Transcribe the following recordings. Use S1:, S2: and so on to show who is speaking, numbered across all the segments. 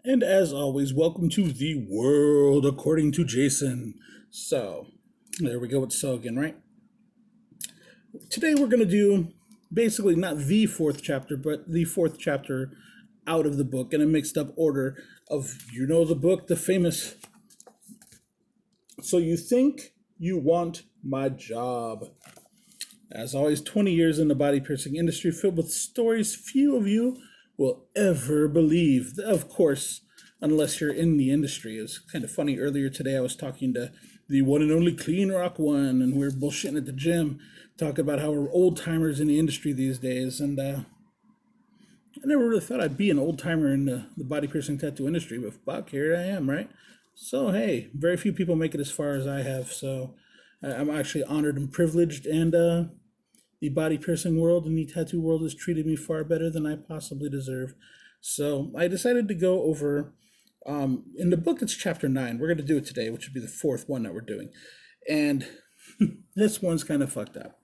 S1: And as always, welcome to the world according to Jason. So, there we go with so again, right? Today we're going to do basically not the fourth chapter, but the fourth chapter out of the book in a mixed up order of, the book, the famous So You Think You Want My Job. As always, 20 years in the body piercing industry filled with stories few of you will ever believe. Of course, unless you're in the industry. It's kind of funny. Earlier today, I was talking to the one and only Clean Rock One, and we were bullshitting at the gym, talking about how we're old timers in the industry these days. And I never really thought I'd be an old timer in the body piercing tattoo industry, but fuck, here I am, right? So, hey, very few people make it as far as I have. So, I'm actually honored and privileged, and the body piercing world and the tattoo world has treated me far better than I possibly deserve. So I decided to go over, in the book, it's chapter 9. We're going to do it today, which would be the fourth one that we're doing. And this one's kind of fucked up.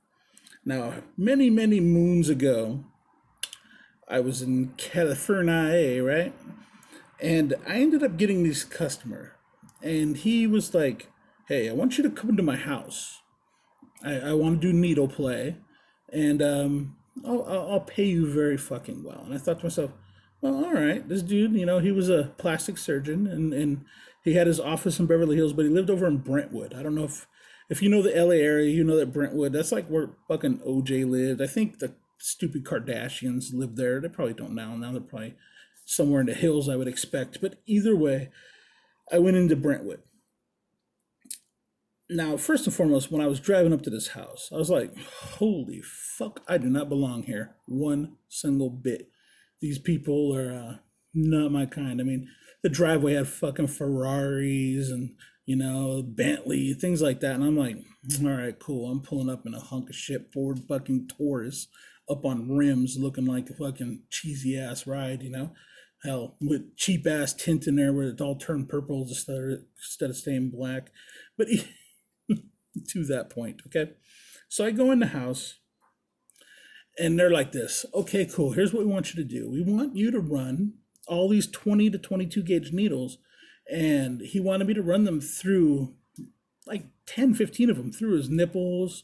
S1: Now, many, many moons ago, I was in California, right? And I ended up getting this customer. And he was like, hey, I want you to come to my house. I want to do needle play, and I'll pay you very fucking well. And I thought to myself, well, all right, this dude, he was a plastic surgeon, and he had his office in Beverly Hills, but he lived over in Brentwood. I don't know if you know the LA area, you know that Brentwood, that's like where fucking OJ lived. I think the stupid Kardashians lived there. They probably don't now. Now they're probably somewhere in the hills, I would expect. But either way, I went into Brentwood. Now, first and foremost, when I was driving up to this house, I was like, holy fuck, I do not belong here one single bit. These people are not my kind. I mean, the driveway had fucking Ferraris and, Bentley, things like that. And I'm like, all right, cool. I'm pulling up in a hunk of shit Ford fucking Taurus up on rims looking like a fucking cheesy ass ride. Hell, with cheap ass tint in there where it all turned purple instead of staying black. But to that point, okay? So I go in the house and they're like this. Okay, cool. Here's what we want you to do. We want you to run all these 20 to 22 gauge needles, and he wanted me to run them through like 10, 15 of them through his nipples,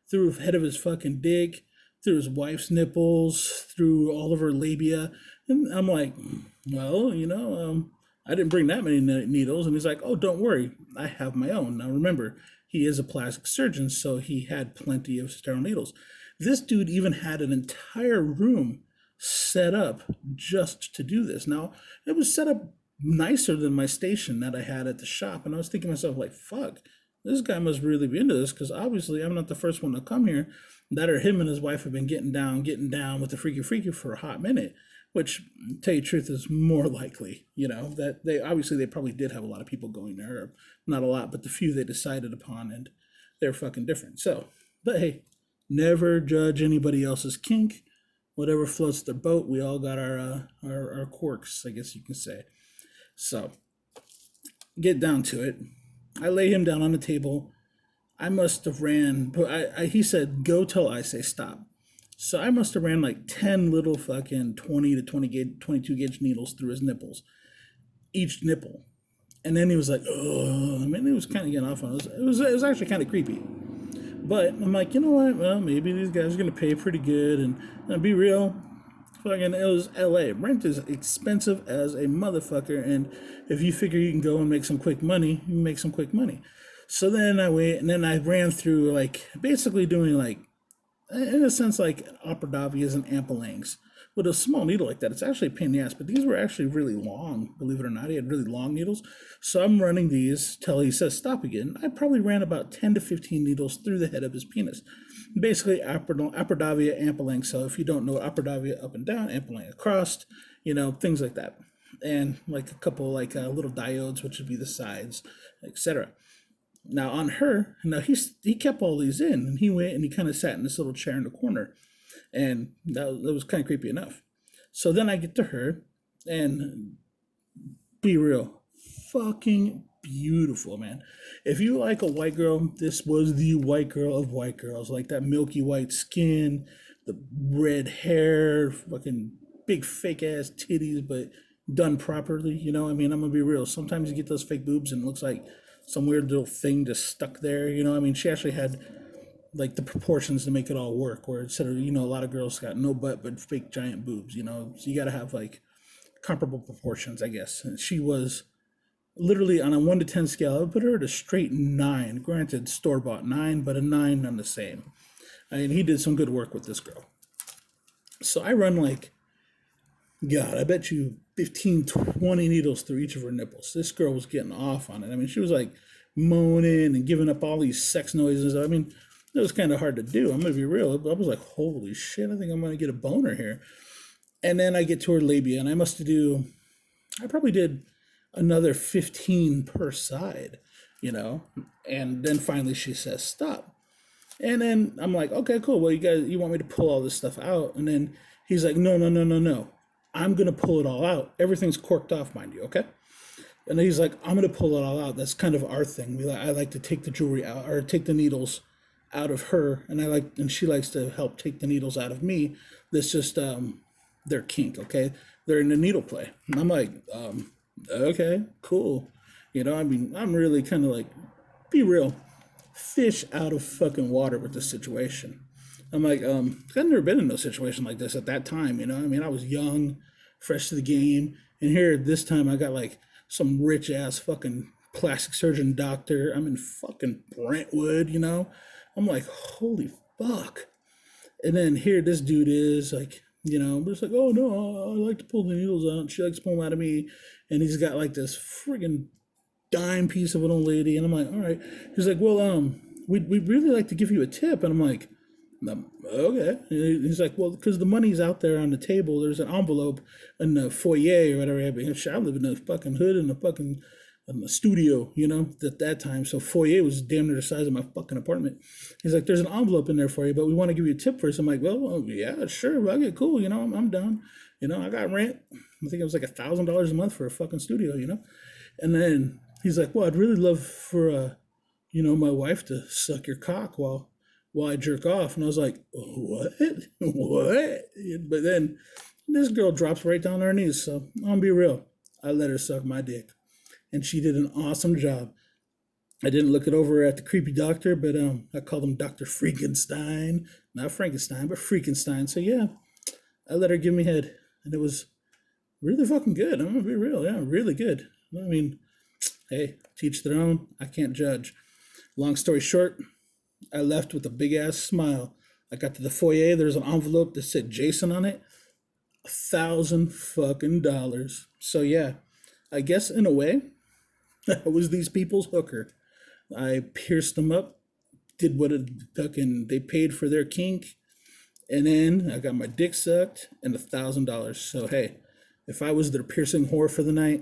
S1: through the head of his fucking dick, through his wife's nipples, through all of her labia. And I'm like, well, I didn't bring that many needles. And he's like, oh, don't worry. I have my own. Now, remember, he is a plastic surgeon, so he had plenty of sterile needles. This dude even had an entire room set up just to do this. Now, it was set up nicer than my station that I had at the shop. And I was thinking to myself, like, fuck, this guy must really be into this, because obviously I'm not the first one to come here. That or him and his wife have been getting down with the freaky for a hot minute. Which, to tell you the truth, is more likely, that they probably did have a lot of people going there, or not a lot, but the few they decided upon, and they're fucking different. So, but hey, never judge anybody else's kink. Whatever floats their boat, we all got our quirks, I guess you can say. So, get down to it. I lay him down on the table. I must have ran, but he said, go till I say stop. So I must have ran like 10 little fucking 20 to 22 gauge needles through his nipples, each nipple. And then he was like, oh, I mean, it was kind of getting off on it. It was actually kind of creepy. But I'm like, you know what? Well, maybe these guys are going to pay pretty good. And be real, fucking, it was LA. Rent is expensive as a motherfucker. And if you figure you can go and make some quick money, you can make some quick money. So then I wait, and then I ran through, like, basically doing, like, in a sense, like Aphrodisias and Ampelangs. With a small needle like that, it's actually a pain in the ass, but these were actually really long, believe it or not. He had really long needles. So I'm running these till he says stop again. I probably ran about 10 to 15 needles through the head of his penis. Basically, Aphrodisia, Ampelang. So if you don't know, Aphrodisia up and down, Ampelang across, things like that. And like a couple little diodes, which would be the sides, etc. Now on her, he kept all these in, and he went and he kind of sat in this little chair in the corner, and that was kind of creepy enough. So then I get to her, and be real, fucking beautiful, man. If you like a white girl, this was the white girl of white girls, like that milky white skin, the red hair, fucking big fake ass titties, but done properly. You know, I mean, I'm gonna be real. Sometimes you get those fake boobs and it looks like some weird little thing just stuck there. You know, I mean, she actually had like the proportions to make it all work. Where instead of, a lot of girls got no butt but fake giant boobs. You know, so you got to have like comparable proportions, I guess. And she was literally on a 1 to 10 scale. I would put her at a straight 9. Granted, store bought 9, but a 9 on the same. I mean, he did some good work with this girl. So I run like, God, I bet you 15, 20 needles through each of her nipples. This girl was getting off on it. I mean, she was like moaning and giving up all these sex noises. I mean, it was kind of hard to do. I'm going to be real. I was like, holy shit, I think I'm going to get a boner here. And then I get to her labia, and I probably did another 15 per side, and then finally she says, stop. And then I'm like, okay, cool. Well, you want me to pull all this stuff out? And then he's like, no, no, no, no, no. I'm going to pull it all out. Everything's corked off, mind you, okay? And he's like, I'm going to pull it all out. That's kind of our thing. I like to take the jewelry out, or take the needles out of her, and she likes to help take the needles out of me. That's just their kink, okay? They're in the needle play. And I'm like, okay, cool. I mean, I'm really kind of like, be real, fish out of fucking water with this situation. I'm like, I've never been in no situation like this at that time, I mean, I was young, fresh to the game, and here this time I got like some rich ass fucking plastic surgeon doctor. I'm in fucking Brentwood, I'm like, holy fuck. And then here this dude is like, just like, oh no, I like to pull the needles out. She likes to pull them out of me. And he's got like this friggin' dime piece of an old lady. And I'm like, all right. He's like, well, we'd really like to give you a tip. And I'm like, okay. And he's like, well, because the money's out there on the table. There's an envelope in the foyer or whatever. I live in the fucking hood in the studio, at that time. So foyer was damn near the size of my fucking apartment. He's like, there's an envelope in there for you, but we want to give you a tip first. I'm like, well, yeah, sure. Okay, cool. I'm down. I got rent. I think it was like $1,000 a month for a fucking studio, And then he's like, well, I'd really love for, my wife to suck your cock while I jerk off. And I was like, what? What? But then this girl drops right down on her knees. So I'll be real. I let her suck my dick. And she did an awesome job. I didn't look it over at the creepy doctor, but I called him Dr. Freakenstein. Not Frankenstein, but Freakenstein. So yeah, I let her give me head. And it was really fucking good. I'm going to be real. Yeah, really good. I mean, hey, teach their own. I can't judge. Long story short, I left with a big ass smile. I got to the foyer. There's an envelope that said Jason on it. $1,000 fucking dollars. So yeah, I guess in a way, I was these people's hooker. I pierced them up, did what they paid for their kink, and then I got my dick sucked and $1,000. So hey, if I was their piercing whore for the night,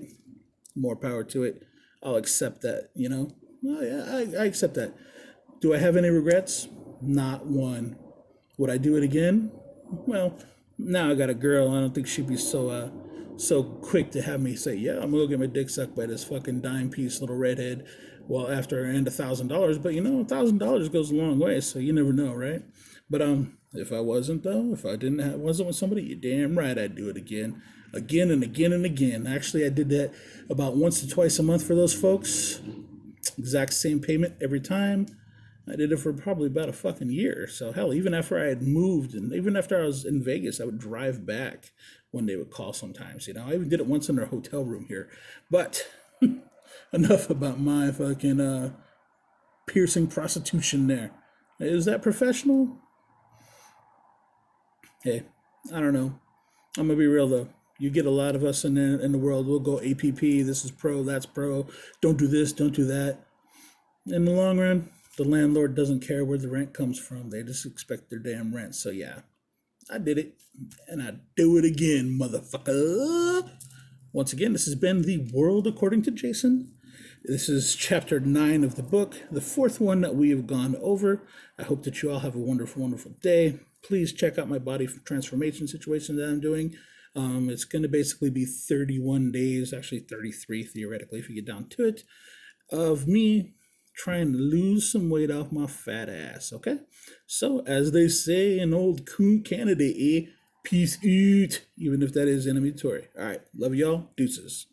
S1: more power to it. I'll accept that, Well, yeah, I accept that. Do I have any regrets? Not one. Would I do it again? Well, now I got a girl. I don't think she'd be so quick to have me say, yeah, I'm gonna go get my dick sucked by this fucking dime piece little redhead. Well, after I earned $1,000, but $1,000 goes a long way, so you never know, right? But if I wasn't though, if I wasn't with somebody, you're damn right I'd do it again and again and again. Actually, I did that about once to twice a month for those folks. Exact same payment every time. I did it for probably about a fucking year. So hell, even after I had moved and even after I was in Vegas, I would drive back when they would call sometimes. I even did it once in their hotel room here. But enough about my fucking piercing prostitution there. Is that professional? Hey, I don't know. I'm gonna be real though. You get a lot of us in the world. We'll go APP. This is pro. That's pro. Don't do this. Don't do that. In the long run, the landlord doesn't care where the rent comes from. They just expect their damn rent. So yeah, I did it, and I do it again, motherfucker. Once again, this has been The World According to Jason. This is chapter 9 of the book, the 4th one that we have gone over. I hope that you all have a wonderful, wonderful day. Please check out my body transformation situation that I'm doing. It's going to basically be 31 days, actually 33 theoretically if you get down to it, of me trying to lose some weight off my fat ass, okay? So, as they say in old Coon Canada, Peace out, even if that is enemy territory. All right. Love y'all. Deuces.